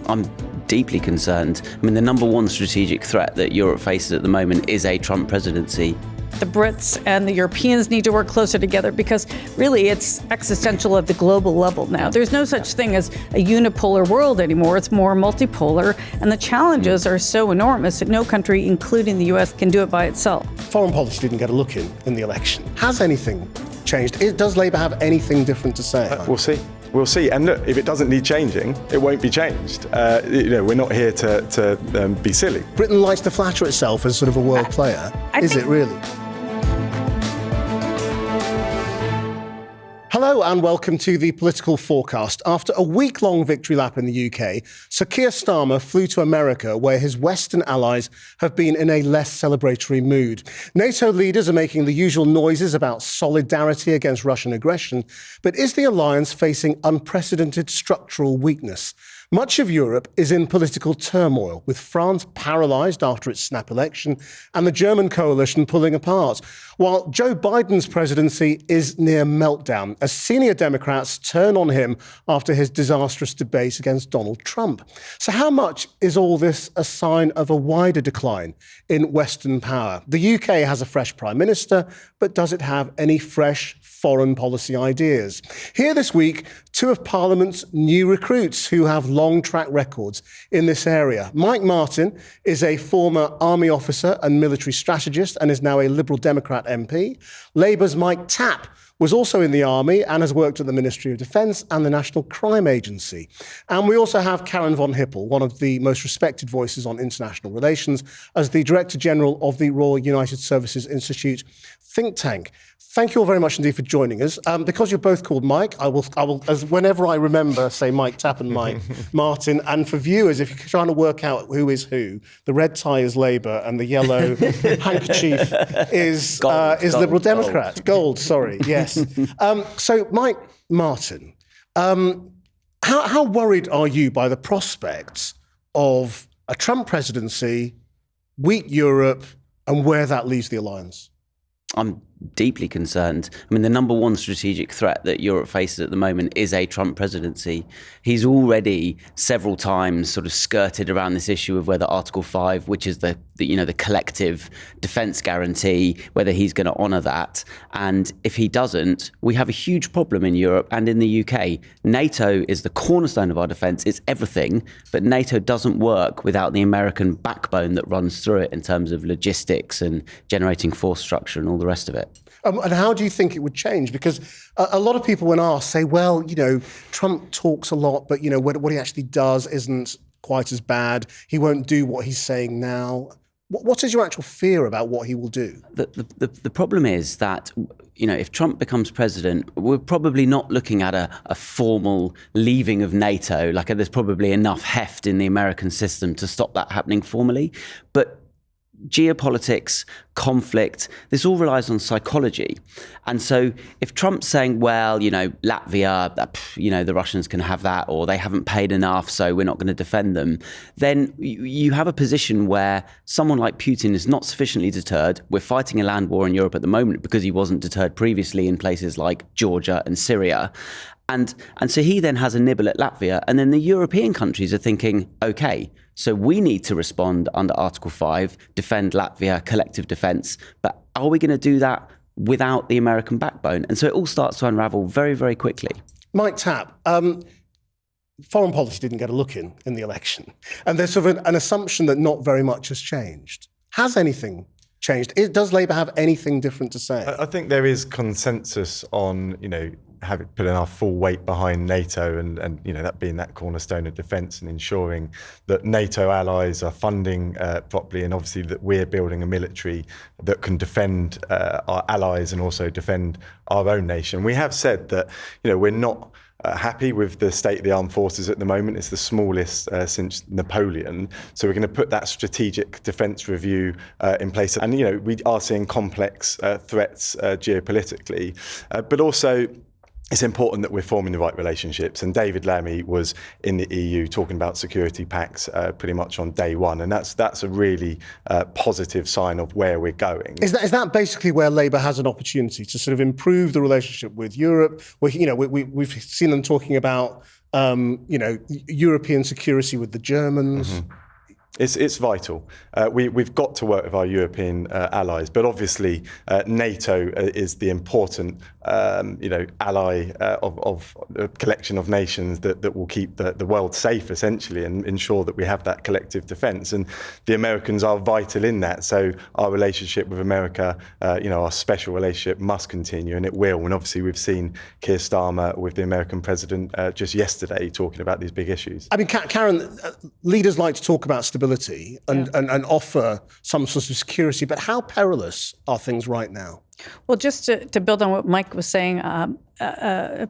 I'm deeply concerned. I mean, the number one strategic threat that Europe faces at the moment is a Trump presidency. The Brits and the Europeans need to work closer together because really it's existential at the global level now. There's no such thing as a unipolar world anymore. It's more multipolar, and the challenges are so enormous that no country, including the US, can do it by itself. Foreign policy didn't get a look in the election. Has anything changed? Does Labour have anything different to say? We'll see. We'll see. And look, if it doesn't need changing, it won't be changed. We're not here to be silly. Britain likes to flatter itself as sort of a world player. Is it really? Hello and welcome to the Political Forecast. After a week-long victory lap in the UK, Sir Keir Starmer flew to America, where his Western allies have been in a less celebratory mood. NATO leaders are making the usual noises about solidarity against Russian aggression, but is the alliance facing unprecedented structural weakness? Much of Europe is in political turmoil, with France paralysed after its snap election and the German coalition pulling apart, while Joe Biden's presidency is near meltdown as senior Democrats turn on him after his disastrous debate against Donald Trump. So how much is all this a sign of a wider decline in Western power? The UK has a fresh Prime Minister, but does it have any fresh foreign policy ideas? Here this week, two of Parliament's new recruits who have long track records in this area. Mike Martin is a former army officer and military strategist and is now a Liberal Democrat MP. Labour's Mike Tapp was also in the army and has worked at the Ministry of Defence and the National Crime Agency. And we also have Karin von Hippel, one of the most respected voices on international relations, as the Director General of the Royal United Services Institute think tank. Thank you all very much indeed for joining us. Because you're both called Mike, I will, as whenever I remember, say Mike Tapp and Mike Martin. And for viewers, if you're trying to work out who is who, the red tie is Labour and the yellow handkerchief is Liberal Democrat. Gold, sorry, yes. So, Mike Martin, how worried are you by the prospects of a Trump presidency, weak Europe, and where that leaves the alliance? I'm deeply concerned. I mean, the number one strategic threat that Europe faces at the moment is a Trump presidency. He's already several times sort of skirted around this issue of whether Article 5, which is the collective defence guarantee, whether he's going to honour that. And if he doesn't, we have a huge problem in Europe and in the UK. NATO is the cornerstone of our defence. It's everything. But NATO doesn't work without the American backbone that runs through it in terms of logistics and generating force structure and all the rest of it. And how do you think it would change? Because a lot of people, when asked, say, well, Trump talks a lot, but, what he actually does isn't quite as bad. He won't do what he's saying now. What is your actual fear about what he will do? The problem is that, if Trump becomes president, we're probably not looking at a formal leaving of NATO. Like, there's probably enough heft in the American system to stop that happening formally. But geopolitics, conflict, this all relies on psychology. And so if Trump's saying, well, Latvia, the Russians can have that, or they haven't paid enough, so we're not going to defend them, then you have a position where someone like Putin is not sufficiently deterred. We're fighting a land war in Europe at the moment because he wasn't deterred previously in places like Georgia and Syria. And so he then has a nibble at Latvia, and then the European countries are thinking, okay, so we need to respond under Article 5, defend Latvia, collective defence, but are we going to do that without the American backbone? And so it all starts to unravel very, very quickly. Mike Tapp, foreign policy didn't get a look in the election, and there's sort of an assumption that not very much has changed. Has anything changed? Does Labour have anything different to say? I think there is consensus on, having put our full weight behind NATO and that being that cornerstone of defence and ensuring that NATO allies are funding properly, and obviously that we're building a military that can defend our allies and also defend our own nation. We have said that, we're not happy with the state of the armed forces at the moment. It's the smallest since Napoleon. So we're going to put that strategic defence review in place. And, we are seeing complex threats geopolitically, but also it's important that we're forming the right relationships. And David Lammy was in the EU talking about security pacts pretty much on day one. And that's a really positive sign of where we're going. Is that basically where Labour has an opportunity to sort of improve the relationship with Europe? We've seen them talking about European security with the Germans. Mm-hmm. It's vital. We've got to work with our European allies, but obviously NATO is the important, ally of a collection of nations that will keep the world safe, essentially, and ensure that we have that collective defence. And the Americans are vital in that. So our relationship with America, our special relationship must continue, and it will. And obviously we've seen Keir Starmer with the American president just yesterday talking about these big issues. I mean, Karin, leaders like to talk about stability and offer some sort of security, but how perilous are things right now? Well, just to build on what Mike was saying,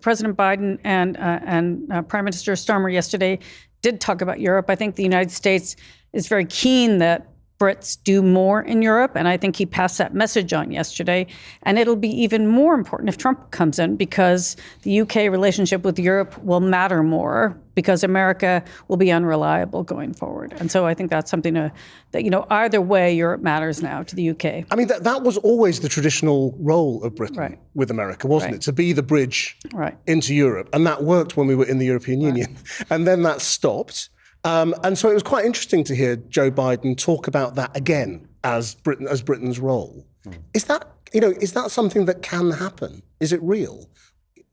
President Biden and Prime Minister Starmer yesterday did talk about Europe. I think the United States is very keen that Brits do more in Europe, and I think he passed that message on yesterday. And it'll be even more important if Trump comes in, because the UK relationship with Europe will matter more, because America will be unreliable going forward. And so I think that's something that either way, Europe matters now to the UK. I mean, that was always the traditional role of Britain with America, wasn't it? To be the bridge into Europe. And that worked when we were in the European Union. And then that stopped. And so it was quite interesting to hear Joe Biden talk about that again as Britain's role. Is that something that can happen? Is it real?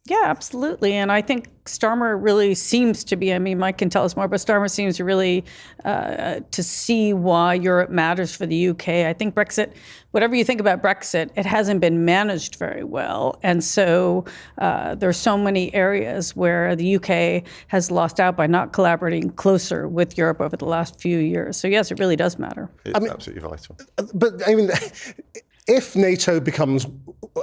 Yeah, absolutely. And I think Starmer really seems to be, Mike can tell us more, but Starmer seems to really to see why Europe matters for the UK. I think Brexit, whatever you think about Brexit, it hasn't been managed very well. And so there's so many areas where the UK has lost out by not collaborating closer with Europe over the last few years. So yes, it really does matter. It's absolutely vital. But if NATO becomes,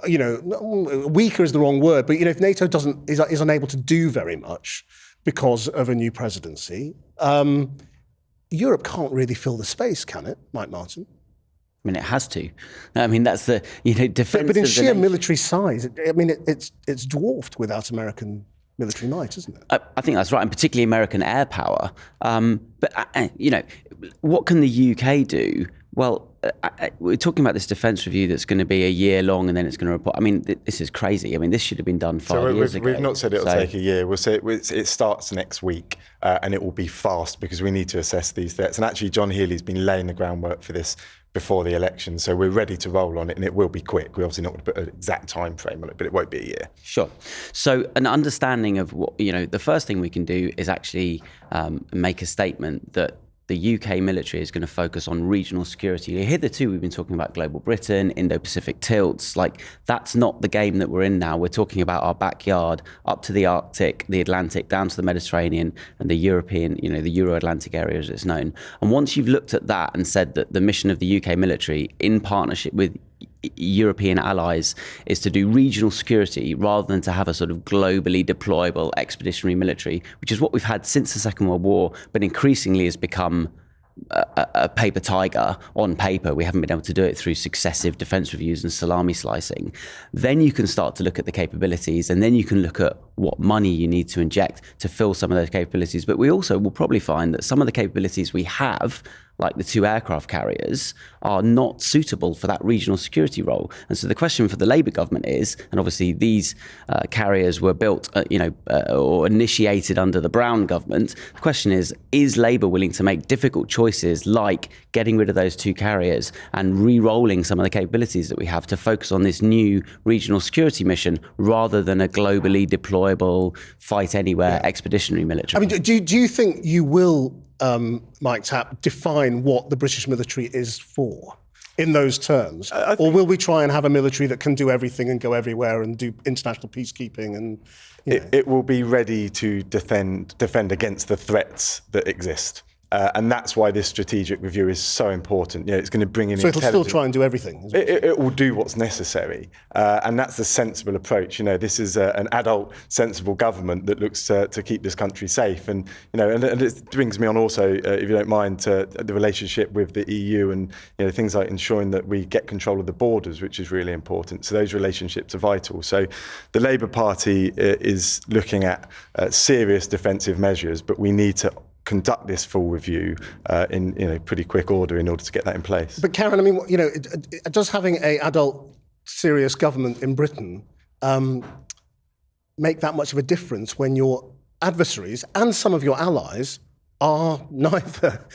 weaker is the wrong word, but if NATO is unable to do very much because of a new presidency, Europe can't really fill the space, can it, Mike Martin? It has to. That's the defense. But in sheer military size, it's dwarfed without American military might, isn't it? I think that's right, and particularly American air power. But what can the UK do? Well, we're talking about this defence review that's going to be a year long, and then it's going to report. This is crazy. This should have been done 5 years ago. We've not said it'll take a year. We'll say it starts next week, and it will be fast because we need to assess these threats. And actually, John Healey's been laying the groundwork for this before the election, so we're ready to roll on it, and it will be quick. We're obviously not going to put an exact time frame on it, but it won't be a year. Sure. So an understanding of what, the first thing we can do is actually make a statement that the UK military is going to focus on regional security. Hitherto, we've been talking about global Britain, Indo-Pacific tilts. That's not the game that we're in now. We're talking about our backyard, up to the Arctic, the Atlantic, down to the Mediterranean, and the European, the Euro-Atlantic area as it's known. And once you've looked at that and said that the mission of the UK military, in partnership with European allies, is to do regional security rather than to have a sort of globally deployable expeditionary military, which is what we've had since the Second World War, but increasingly has become a paper tiger on paper. We haven't been able to do it through successive defence reviews and salami slicing. Then you can start to look at the capabilities, and then you can look at what money you need to inject to fill some of those capabilities. But we also will probably find that some of the capabilities we have, like the 2 aircraft carriers, are not suitable for that regional security role. And so the question for the Labour government is, and obviously these carriers were built, or initiated under the Brown government. The question is Labour willing to make difficult choices like getting rid of those 2 carriers and re-rolling some of the capabilities that we have to focus on this new regional security mission rather than a globally deployable, fight anywhere expeditionary military? Do you think you will, Mike Tapp, define what the British military is for in those terms? Or will we try and have a military that can do everything and go everywhere and do international peacekeeping? And it will be ready to defend against the threats that exist. And that's why this strategic review is so important. It's going to bring in intelligence. So it'll still try and do everything? It will do what's necessary. And that's the sensible approach. This is an adult, sensible government that looks to keep this country safe. And it brings me on also, if you don't mind, to the relationship with the EU and things like ensuring that we get control of the borders, which is really important. So those relationships are vital. So the Labour Party is looking at serious defensive measures, but we need to conduct this full review in pretty quick order in order to get that in place. But Karin, does having an adult, serious government in Britain make that much of a difference when you're adversaries and some of your allies are neither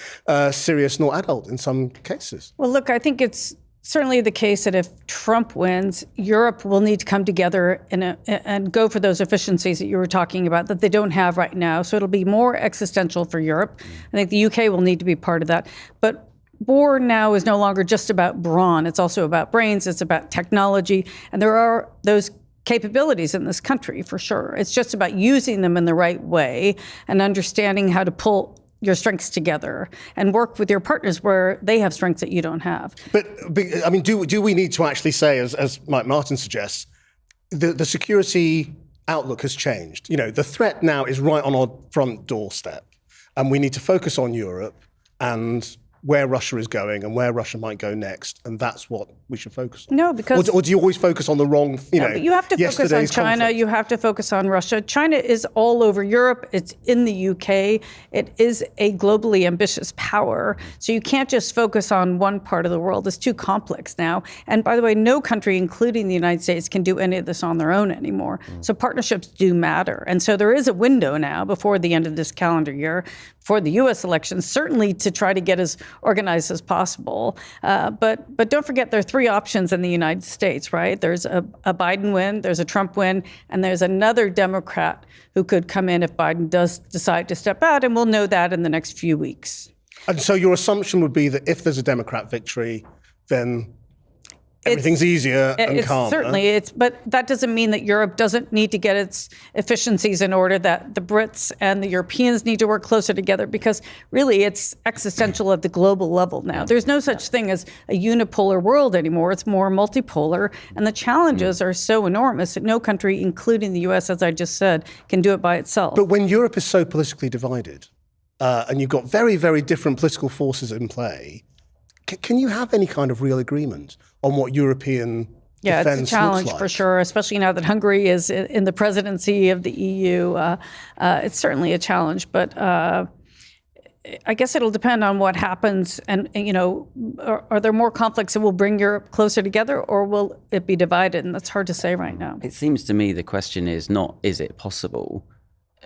serious nor adult in some cases. Well, look, I think it's certainly the case that if Trump wins, Europe will need to come together and go for those efficiencies that you were talking about that they don't have right now. So it'll be more existential for Europe. I think the UK will need to be part of that. But war now is no longer just about brawn. It's also about brains. It's about technology. And there are those capabilities in this country, for sure. It's just about using them in the right way and understanding how to pull your strengths together and work with your partners where they have strengths that you don't have. But I mean, do we need to actually say, as Mike Martin suggests, the security outlook has changed? You know, the threat now is right on our front doorstep, and we need to focus on Europe and where Russia is going and where Russia might go next, and that's what we should focus on. No, because... Or do you always focus on the wrong, you have to focus on China, conflict? You have to focus on Russia. China is all over Europe, it's in the UK, it is a globally ambitious power, so you can't just focus on one part of the world. It's too complex now. And by the way, no country, including the United States, can do any of this on their own anymore. So partnerships do matter. And so there is a window now before the end of this calendar year, for the U.S. elections, certainly to try to get as organized as possible. But don't forget, there are three options in the United States, right? There's a Biden win, there's a Trump win, and there's another Democrat who could come in if Biden does decide to step out, and we'll know that in the next few weeks. And so your assumption would be that if there's a Democrat victory, then everything's easier and calmer. Certainly, but that doesn't mean that Europe doesn't need to get its efficiencies in order, that the Brits and the Europeans need to work closer together, because really it's existential at the global level now. There's no such thing as a unipolar world anymore. It's more multipolar, and the challenges are so enormous that no country, including the US, as I just said, can do it by itself. But when Europe is so politically divided, and you've got very, very different political forces in play, can you have any kind of real agreement on what European defense looks like? It's a challenge for sure, especially now that Hungary is in the presidency of the EU. It's certainly a challenge, but I guess it'll depend on what happens. And you know, are there more conflicts that will bring Europe closer together, or will it be divided? And that's hard to say right now. It seems to me the question is not, is it possible,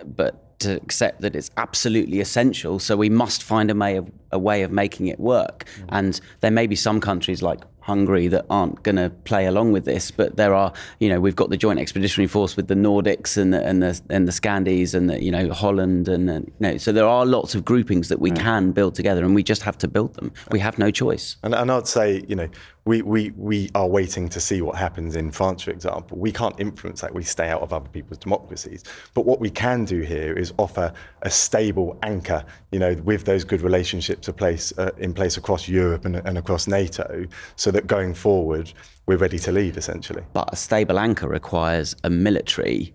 but to accept that it's absolutely essential. So we must find a way of making it work. And there may be some countries like Hungary that aren't going to play along with this, but there are, you know, we've got the Joint Expeditionary Force with the Nordics and the Scandies and the, you know, Holland and so there are lots of groupings that we can build together, and we just have to build them. We have no choice. And I'd say, you know, we are waiting to see what happens in France, for example. We can't influence that. We stay out of other people's democracies. But what we can do here is offer a stable anchor, you know, with those good relationships in place across Europe and across NATO, so that going forward, we're ready to lead, essentially. But a stable anchor requires a military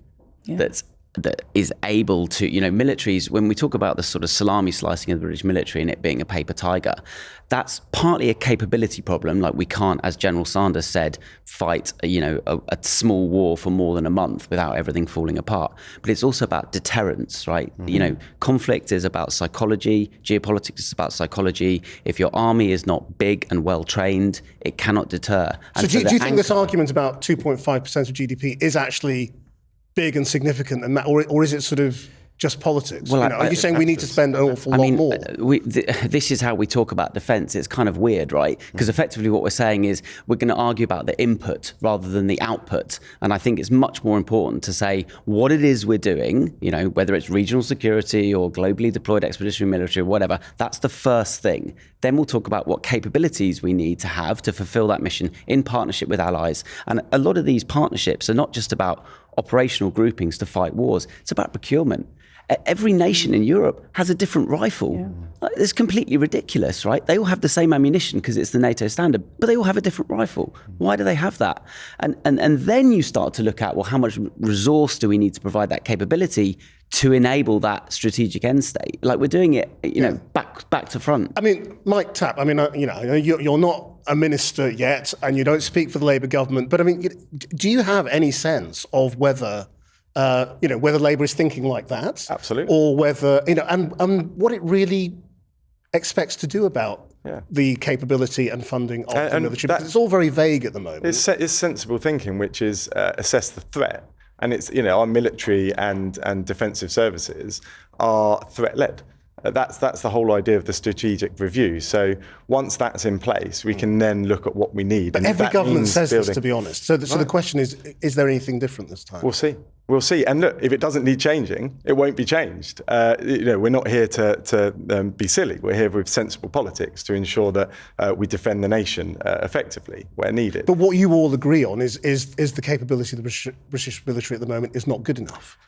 that is able to, you know, militaries, when we talk about the sort of salami slicing of the British military and it being a paper tiger, that's partly a capability problem. Like, we can't, as General Sanders said, fight, you know, a small war for more than a month without everything falling apart. But it's also about deterrence, right? Mm-hmm. You know, conflict is about psychology, geopolitics is about psychology. If your army is not big and well trained, it cannot deter. And so do you think this argument about 2.5% of GDP is actually big and significant, or is it sort of just politics? Well, are you saying we need to spend an awful lot more? This is how we talk about defence. It's kind of weird, right? Because effectively what we're saying is we're going to argue about the input rather than the output. And I think it's much more important to say what it is we're doing, you know, whether it's regional security or globally deployed expeditionary military or whatever. That's the first thing. Then we'll talk about what capabilities we need to have to fulfil that mission in partnership with allies. And a lot of these partnerships are not just about operational groupings to fight wars. It's about procurement. Every nation in Europe has a different rifle. Yeah. It's completely ridiculous, right? They all have the same ammunition because it's the NATO standard, but they all have a different rifle. Why do they have that? And then you start to look at, well, how much resource do we need to provide that capability to enable that strategic end state? Like, we're doing it, you know, back to front. I mean, Mike Tapp, I mean, you know, you're not a minister yet, and you don't speak for the Labour government, but I mean, do you have any sense of whether whether Labour is thinking like that? Absolutely. Or whether, you know, and what it really expects to do about the capability and funding of the military? Because it's all very vague at the moment. It's sensible thinking, which is assess the threat And it's, our military and defensive services are threat-led. That's the whole idea of the strategic review. So once that's in place, we can then look at what we need. But every government says this, to be honest. So the question is there anything different this time? We'll see. And look, if it doesn't need changing, it won't be changed. We're not here to be silly. We're here with sensible politics to ensure that we defend the nation effectively where needed. But what you all agree on is the capability of the British military at the moment is not good enough.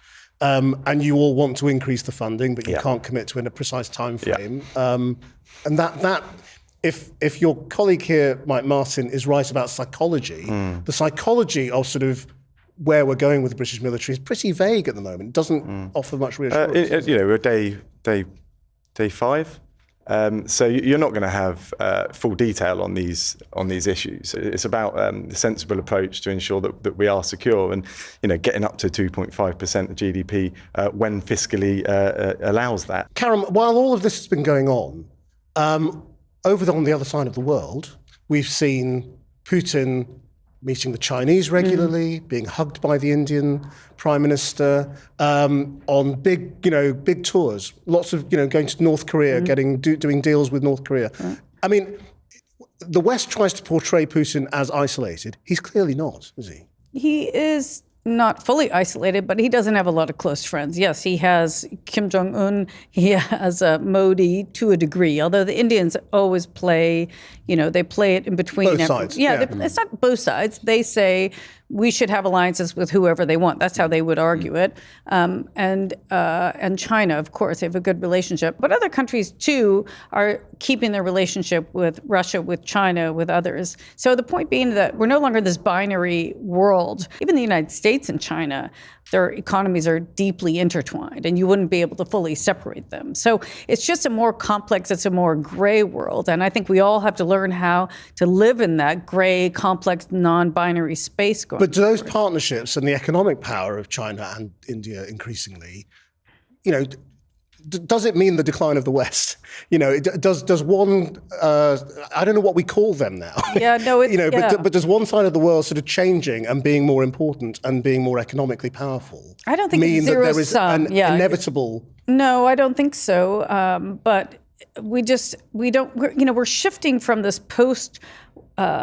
And you all want to increase the funding, but you can't commit to in a precise time frame. And that if your colleague here, Mike Martin, is right about psychology, the psychology of sort of where we're going with the British military is pretty vague at the moment. It doesn't offer much reassurance. We're day 5. So you're not going to have full detail on these issues. It's about the sensible approach to ensure that we are secure and getting up to 2.5% of GDP when fiscally allows that. Karin, while all of this has been going on, on the other side of the world, we've seen Putin meeting the Chinese regularly, being hugged by the Indian Prime Minister, on big tours. Lots of going to North Korea, doing deals with North Korea. I mean, the West tries to portray Putin as isolated. He's clearly not, is he? He is not fully isolated, but he doesn't have a lot of close friends. Yes, he has Kim Jong-un, he has Modi to a degree, although the Indians always play, they play it in between. Both sides. It's not both sides. They say we should have alliances with whoever they want. That's how they would argue it. And China, of course, they have a good relationship. But other countries, too, are keeping their relationship with Russia, with China, with others. So the point being that we're no longer this binary world. Even the United States and China, their economies are deeply intertwined, and you wouldn't be able to fully separate them. So it's just a more complex, it's a more gray world. And I think we all have to learn how to live in that gray, complex, non-binary space going But do those forward. partnerships and the economic power of China and India increasingly, does it mean the decline of the West? Does one? I don't know what we call them now. Yeah, no, it's But does one side of the world sort of changing and being more important and being more economically powerful? I don't think mean it's that zero there is sum. an inevitable. No, I don't think so. But we're shifting from this post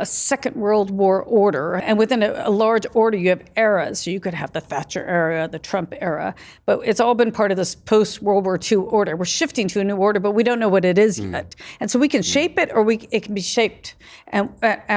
Second World War order. And within a large order, you have eras. So you could have the Thatcher era, the Trump era. But it's all been part of this post-World War II order. We're shifting to a new order, but we don't know what it is yet. And so we can shape it or it can be shaped. And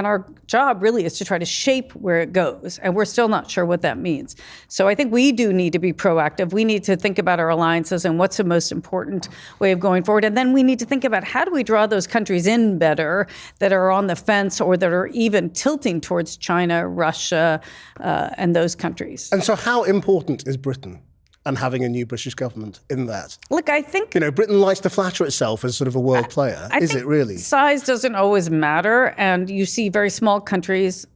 our job really is to try to shape where it goes. And we're still not sure what that means. So I think we do need to be proactive. We need to think about our alliances and what's the most important way of going forward. And then we need to think about how do we draw those countries in better that are on the fence or that are even tilting towards China, Russia, and those countries. And so how important is Britain and having a new British government in that? Look, I think... Britain likes to flatter itself as sort of a world player. Is it really? Size doesn't always matter, and you see very small countries,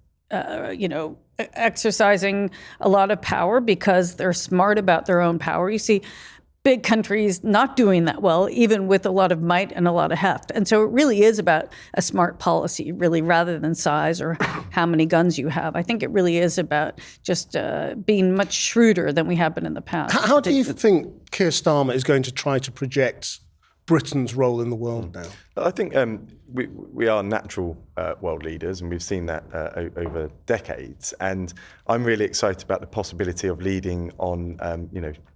exercising a lot of power because they're smart about their own power. You see big countries not doing that well, even with a lot of might and a lot of heft. And so it really is about a smart policy, really, rather than size or how many guns you have. I think it really is about just being much shrewder than we have been in the past. How do you think Keir Starmer is going to try to project Britain's role in the world now? I think we are natural world leaders, and we've seen that over decades. And I'm really excited about the possibility of leading on,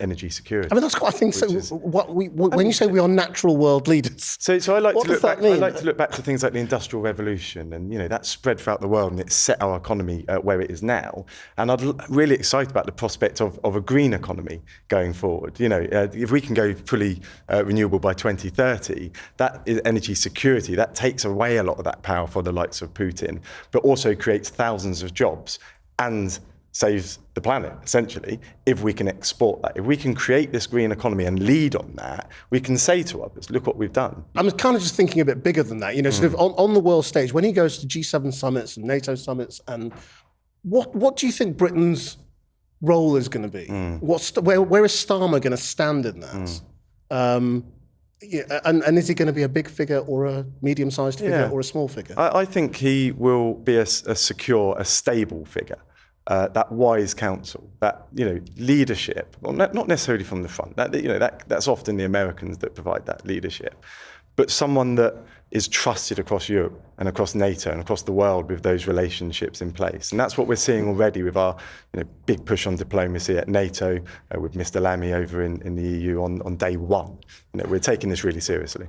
energy security. I mean, that's what I think. When you say we are natural world leaders, so I like what to look does that back. mean? I like to look back to things like the Industrial Revolution, and that spread throughout the world, and it set our economy where it is now. And I'm really excited about the prospect of a green economy going forward. If we can go fully renewable by 2030, that is energy security. That takes away a lot of that power for the likes of Putin, but also creates thousands of jobs and saves the planet, essentially, if we can export that. If we can create this green economy and lead on that, we can say to others, look what we've done. I'm kind of just thinking a bit bigger than that, sort of on the world stage, when he goes to G7 summits and NATO summits, and what do you think Britain's role is going to be? Where is Starmer going to stand in that? And is he going to be a big figure or a medium-sized figure or a small figure? I think he will be a secure, a stable figure. that wise counsel, that leadership. Well, not necessarily from the front. That's often the Americans that provide that leadership, but someone that is trusted across Europe and across NATO and across the world with those relationships in place. And that's what we're seeing already with our big push on diplomacy at NATO, with Mr. Lamy over in the EU on day one. We're taking this really seriously.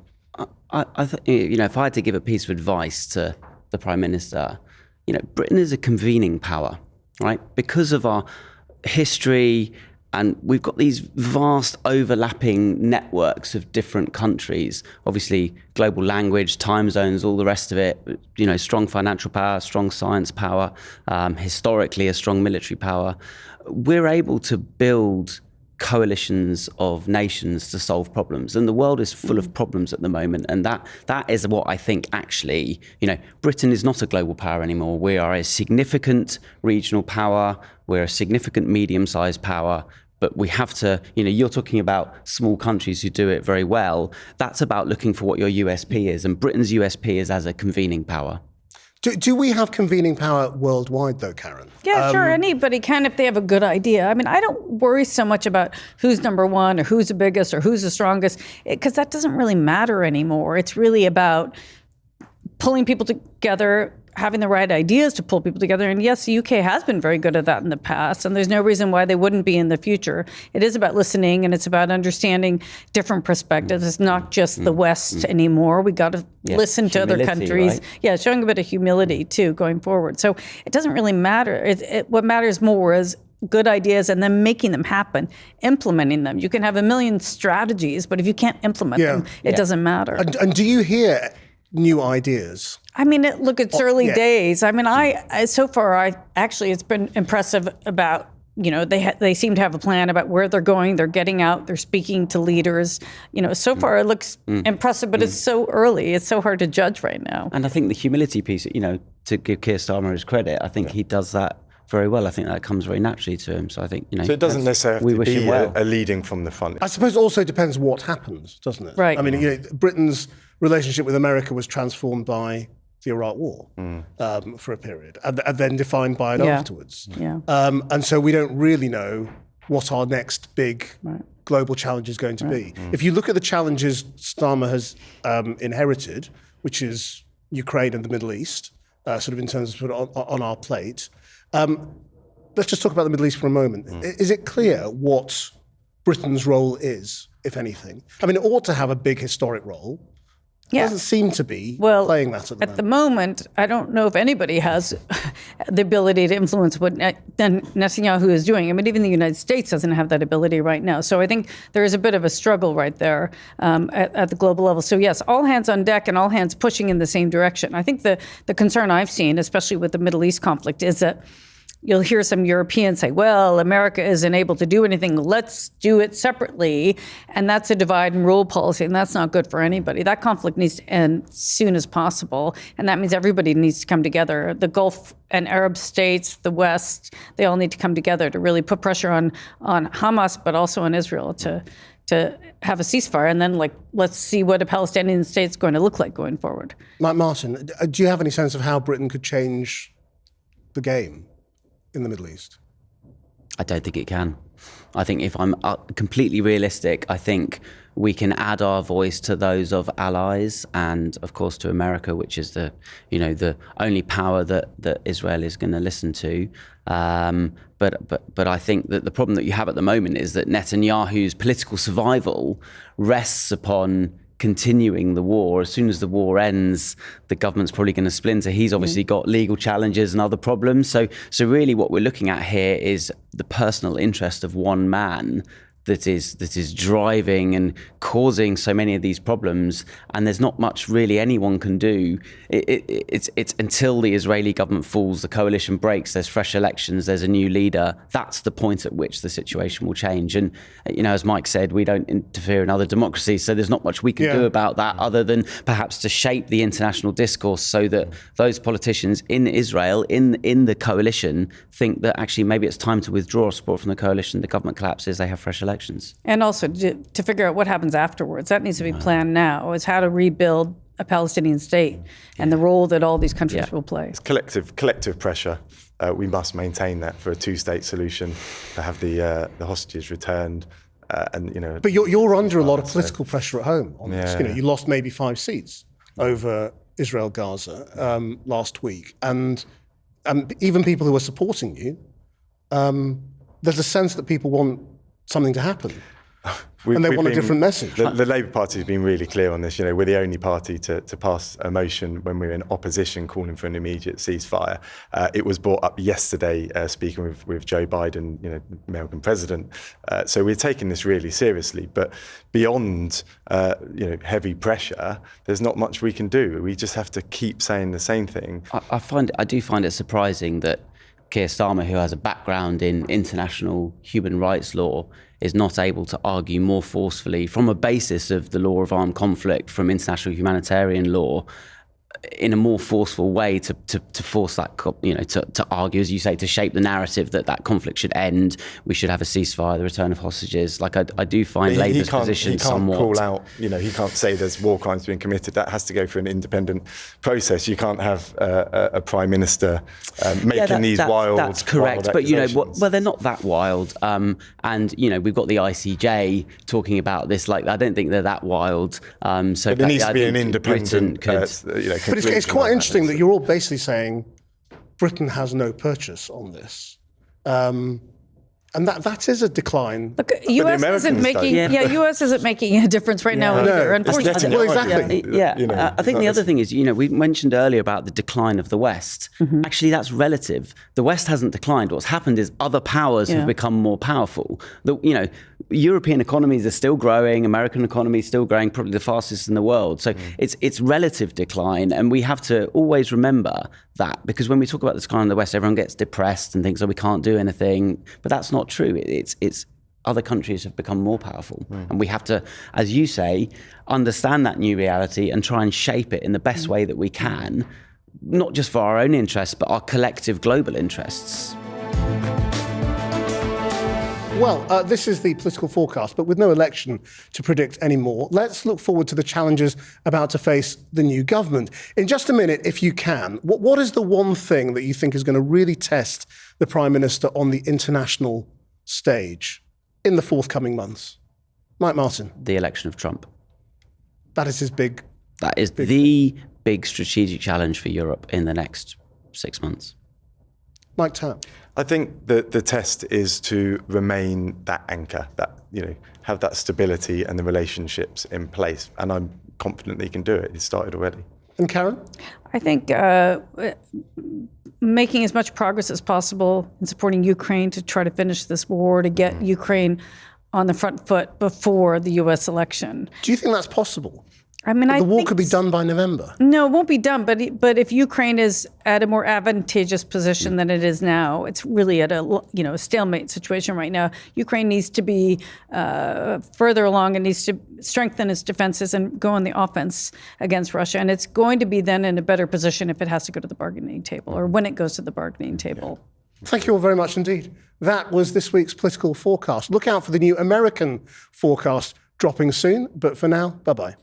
If I had to give a piece of advice to the Prime Minister, Britain is a convening power, right? Because of our history, and we've got these vast overlapping networks of different countries, obviously global language, time zones, all the rest of it, strong financial power, strong science power, historically a strong military power. We're able to build coalitions of nations to solve problems, and the world is full of problems at the moment, and that is what I think actually, Britain is not a global power anymore. We are a significant regional power, we're a significant medium-sized power, but we have to, you're talking about small countries who do it very well. That's about looking for what your USP is, and Britain's USP is as a convening power. Do we have convening power worldwide, though, Karin? Yeah, sure. Anybody can if they have a good idea. I mean, I don't worry so much about who's number one or who's the biggest or who's the strongest, because that doesn't really matter anymore. It's really about pulling people together, having the right ideas to pull people together. And yes, the UK has been very good at that in the past, and there's no reason why they wouldn't be in the future. It is about listening, and it's about understanding different perspectives. It's not just the West anymore. We got to listen to other countries. Right? Yeah, showing a bit of humility, too, going forward. So it doesn't really matter. What matters more is good ideas and then making them happen, implementing them. You can have a million strategies, but if you can't implement them, it doesn't matter. And do you hear new ideas? I mean, look, it's early days. I mean, so far, it's been impressive about, they seem to have a plan about where they're going. They're getting out. They're speaking to leaders. So far it looks impressive, but it's so early. It's so hard to judge right now. And I think the humility piece, to give Keir Starmer his credit, I think he does that very well. I think that comes very naturally to him. So I think, So it doesn't necessarily have to be a leading from the front. I suppose it also depends what happens, doesn't it? Right. I mean, Britain's relationship with America was transformed by the Iraq War for a period, and then defined by it afterwards. Yeah. And so we don't really know what our next big global challenge is going to be. If you look at the challenges Starmer has inherited, which is Ukraine and the Middle East, sort of in terms of put on our plate, let's just talk about the Middle East for a moment. Is it clear what Britain's role is, if anything? I mean, it ought to have a big historic role. It doesn't seem to be playing that at the moment. I don't know if anybody has the ability to influence what Netanyahu is doing. I mean, even the United States doesn't have that ability right now. So I think there is a bit of a struggle right there at the global level. So yes, all hands on deck and all hands pushing in the same direction. I think the concern I've seen, especially with the Middle East conflict, is that you'll hear some Europeans say, well, America isn't able to do anything. Let's do it separately. And that's a divide and rule policy, and that's not good for anybody. That conflict needs to end as soon as possible. And that means everybody needs to come together. The Gulf and Arab states, the West, they all need to come together to really put pressure on Hamas, but also on Israel to have a ceasefire. And then, let's see what a Palestinian state's going to look like going forward. Mike Martin, do you have any sense of how Britain could change the game in the Middle East? I don't think it can. I think if I'm completely realistic, I think we can add our voice to those of allies and, of course, to America, which is the only power that Israel is going to listen to. But I think that the problem that you have at the moment is that Netanyahu's political survival rests upon continuing the war. As soon as the war ends, the government's probably going to splinter. He's obviously got legal challenges and other problems. So really what we're looking at here is the personal interest of one man that is driving and causing so many of these problems, and there's not much really anyone can do. It's until the Israeli government falls, the coalition breaks, there's fresh elections, there's a new leader. That's the point at which the situation will change. And as Mike said, we don't interfere in other democracies, so there's not much we can do about that other than perhaps to shape the international discourse so that those politicians in Israel, in the coalition, think that actually maybe it's time to withdraw support from the coalition. The government collapses, they have fresh elections. And also to figure out what happens afterwards. That needs to be planned now, is how to rebuild a Palestinian state and the role that all these countries will play. It's collective pressure. we must maintain that for a two-state solution, to have the hostages returned. But you're under a lot of political pressure at home on this. You lost maybe 5 seats over Israel-Gaza last week, and even people who are supporting you, there's a sense that people want something to happen. And they want a different message. The Labour Party has been really clear on this. We're the only party to pass a motion when we're in opposition calling for an immediate ceasefire. It was brought up yesterday, speaking with Joe Biden, the American president. So we're taking this really seriously. But beyond, heavy pressure, there's not much we can do. We just have to keep saying the same thing. I do find it surprising that Keir Starmer, who has a background in international human rights law, is not able to argue more forcefully from a basis of the law of armed conflict, from international humanitarian law, in a more forceful way to force that, to argue, as you say, to shape the narrative that conflict should end, we should have a ceasefire, the return of hostages. I do find Labour's position somewhat... He can't call out, he can't say there's war crimes being committed. That has to go through an independent process. You can't have a Prime Minister making these wild... That's correct, but they're not that wild. And we've got the ICJ talking about this. I don't think they're that wild. But there needs to be an independent... But it's quite interesting that you're all basically saying Britain has no purchase on this. And that is a decline. Look, US isn't making US isn't making a difference right now either. Unfortunately. Well, exactly. I think the other thing is, we mentioned earlier about the decline of the West. Mm-hmm. Actually, that's relative. The West hasn't declined. What's happened is other powers have become more powerful. European economies are still growing. American economy is still growing, probably the fastest in the world. So it's relative decline, and we have to always remember that, because when we talk about the decline of the West, everyone gets depressed and thinks, we can't do anything. But that's not true. It's other countries have become more powerful, and we have to, as you say, understand that new reality and try and shape it in the best way that we can, not just for our own interests, but our collective global interests. Well, this is the political forecast, but with no election to predict anymore, let's look forward to the challenges about to face the new government. In just a minute, if you can, what is the one thing that you think is going to really test the Prime Minister on the international stage in the forthcoming months? Mike Martin. The election of Trump. That is his big... That is the big strategic challenge for Europe in the next 6 months. Mike Tapp. I think that the test is to remain that anchor, that, have that stability and the relationships in place. And I'm confident he can do it. He's started already. And Karin? I think making as much progress as possible in supporting Ukraine to try to finish this war, to get Ukraine on the front foot before the U.S. election. Do you think that's possible? I mean, the war could be done by November. No, it won't be done. But if Ukraine is at a more advantageous position than it is now, it's really at a stalemate situation right now. Ukraine needs to be further along and needs to strengthen its defenses and go on the offense against Russia. And it's going to be then in a better position if it has to go to the bargaining table, or when it goes to the bargaining table. Thank you all very much indeed. That was this week's Political Forecast. Look out for the new American forecast dropping soon. But for now, bye-bye.